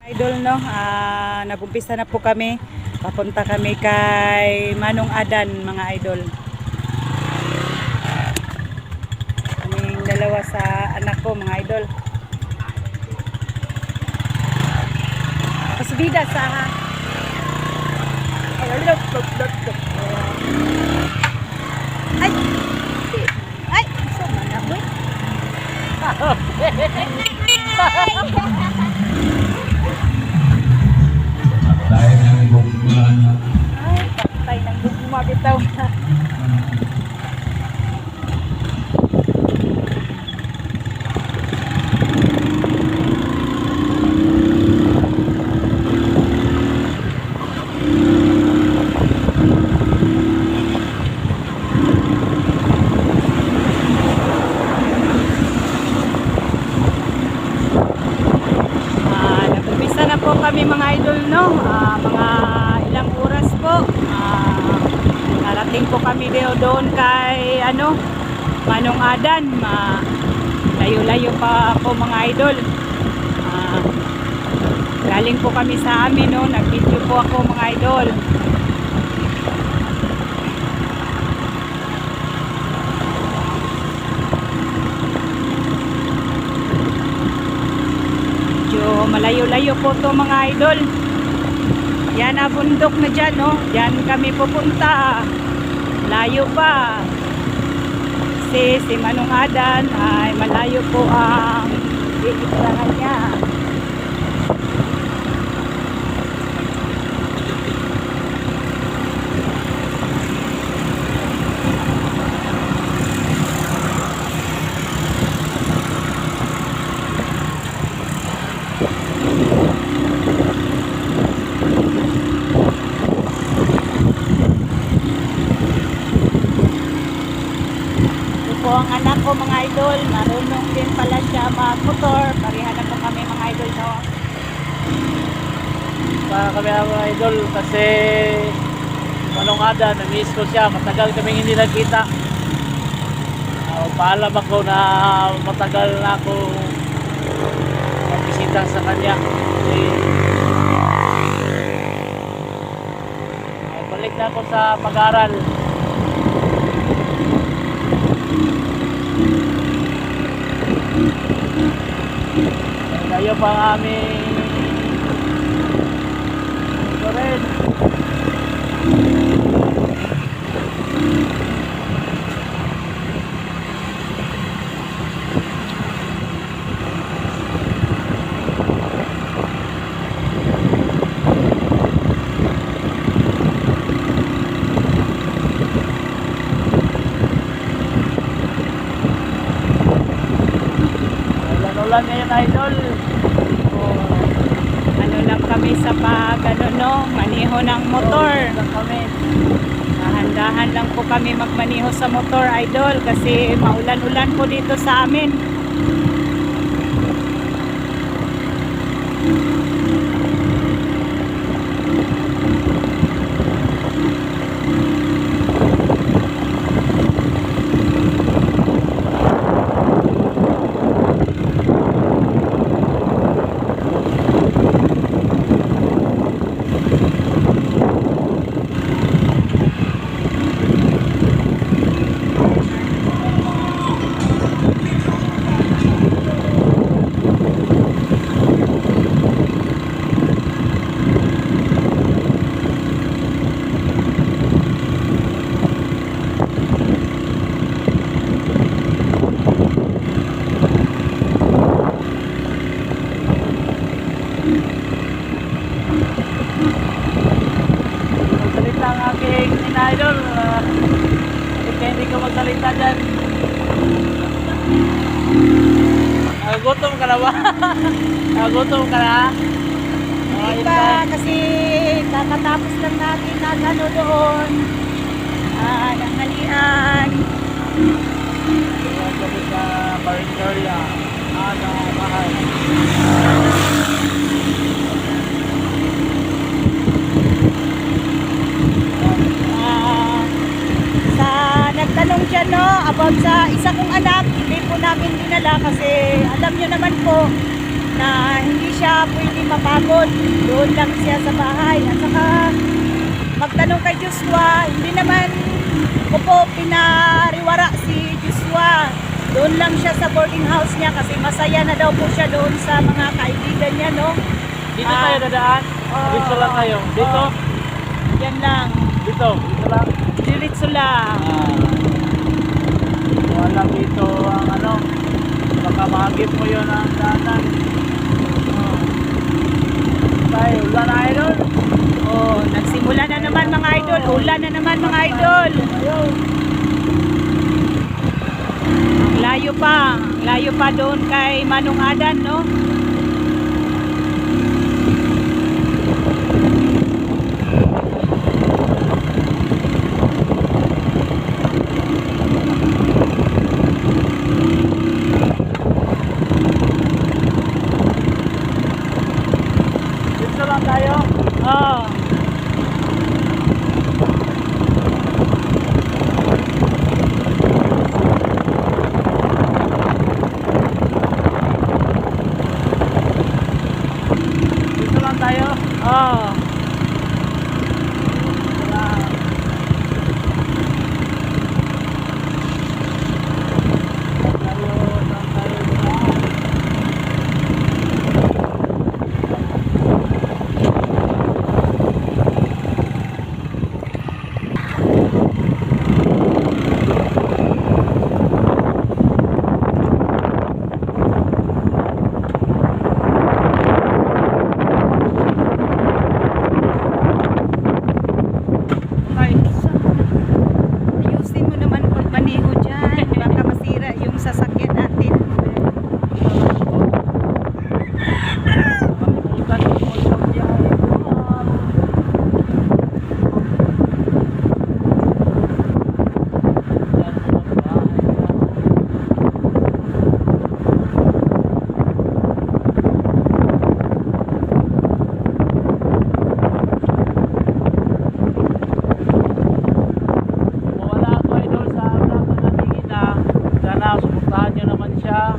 Idol, no, nag-umpisa na po kami. Papunta kami kay Manong Adan, mga idol. Kaming dalawa sa anak ko, mga idol. Pasubida sa ay ay so mana boy. Dahil ng gugmaan. Ay, patay ng gugma bitaw. Nag-umpisa na po kami, mga idol, no. Mga ilang oras po. Narating po kami doon kay Manong Adan. Layo-layo pa po, mga idol. Galing po kami sa amin, no. Nag-video po ako, mga idol. Malayo-layo po to, mga idol. Yan na bundok na dyan, no. Yan kami pupunta. Layo pa. Kasi si Manong Adan ay malayo po ang iitrahan niya. Po ang anak ko, mga idol, marunong din pala siya mag-motor. Pareha na po kami, mga idol, no. Para kami mga idol kasi Manong Adan, na-miss ko siya, matagal kami hindi nagkita. Paalam ako na matagal na ako magbisita sa kanya. Balik na ako sa pag-aaral. Tayo pa ang aming ito rin. Ulan ngayon, idol. Ano lang kami sa maniho ng motor. Dahan-dahan lang po kami magmaniho sa motor, idol, kasi maulan-ulan po dito sa amin. Magsalita ang aking idol. Hindi ka magsalita dyan. Nagutom ka na ba? Nagutom ka na? Hindi pa, kasi kakatapos lang natin na doon. Nanghalian. Sabi sa Parindoria. Mahal. Nagtanong siya, no, about sa isa kong anak. Hindi po namin dinala kasi alam niyo naman po, na hindi siya pwede mapagod. Doon lang siya sa bahay. At saka magtanong kay Joshua, hindi naman ko po pinariwara si Joshua. Doon lang siya sa boarding house niya kasi masaya na daw po siya doon sa mga kaibigan niya, no? Dito tayo dadaan. Dito lang tayo. Dito. Yan lang. Dito. Dito lang. Diretso lang. Wala dito ang ano. Baka mahagip mo yun ang daanan. Tayo. Wala na idol. Oh, nagsimula na naman mga idol. Ulan na naman mga idol. Ang layo pa. Ang layo pa doon kay Manong Adan, no? Dito lang tayo. Oh. Dito lang tayo. Oh. Ayusin mo naman pagmaneho dyan. Baka masira yung sasakyan natin. Mawala ako idol sa vlog na nakikita. Sana suportahan nyo naman siya.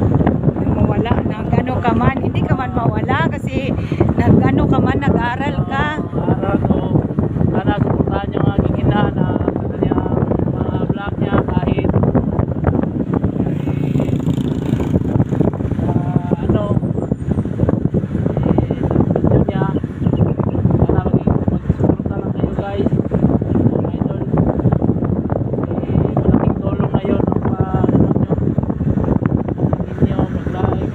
Mawala. Nag-ano ka man. Hindi ka man mawala kasi nag-ano ka man. Nag-aral ka. Araw ko. Sana suportahan nyo ang aking ina na sa kanya mga vlog niya kahit ano video niya. Sana mag-suporta lang kayo guys. Mga idol. Malaking tulong na yun ang ninyo mag-like.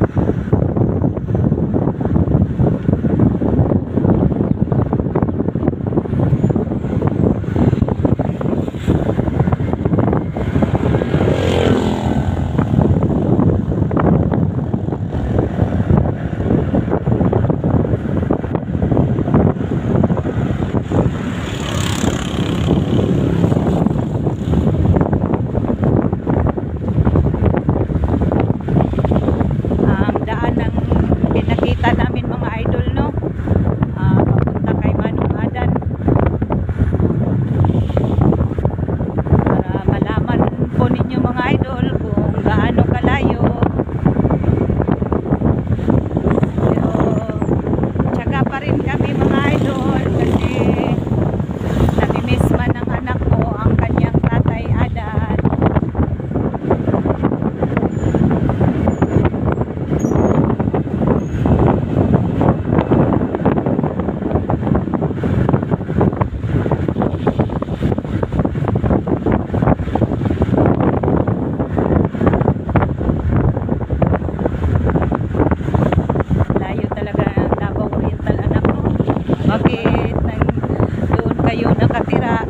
Ang daan ng pinakita namin mga idol, no? Papunta kay Manong Adan. Para malaman po ninyo mga idol kung gaano kalayo. Pero tsaga pa rin kami mga idol kasi namimiss man ng anak ko ang kanyang tatay Adan. Layo talaga ng Davao Oriental, anak mo. Bakit doon kayo nakatira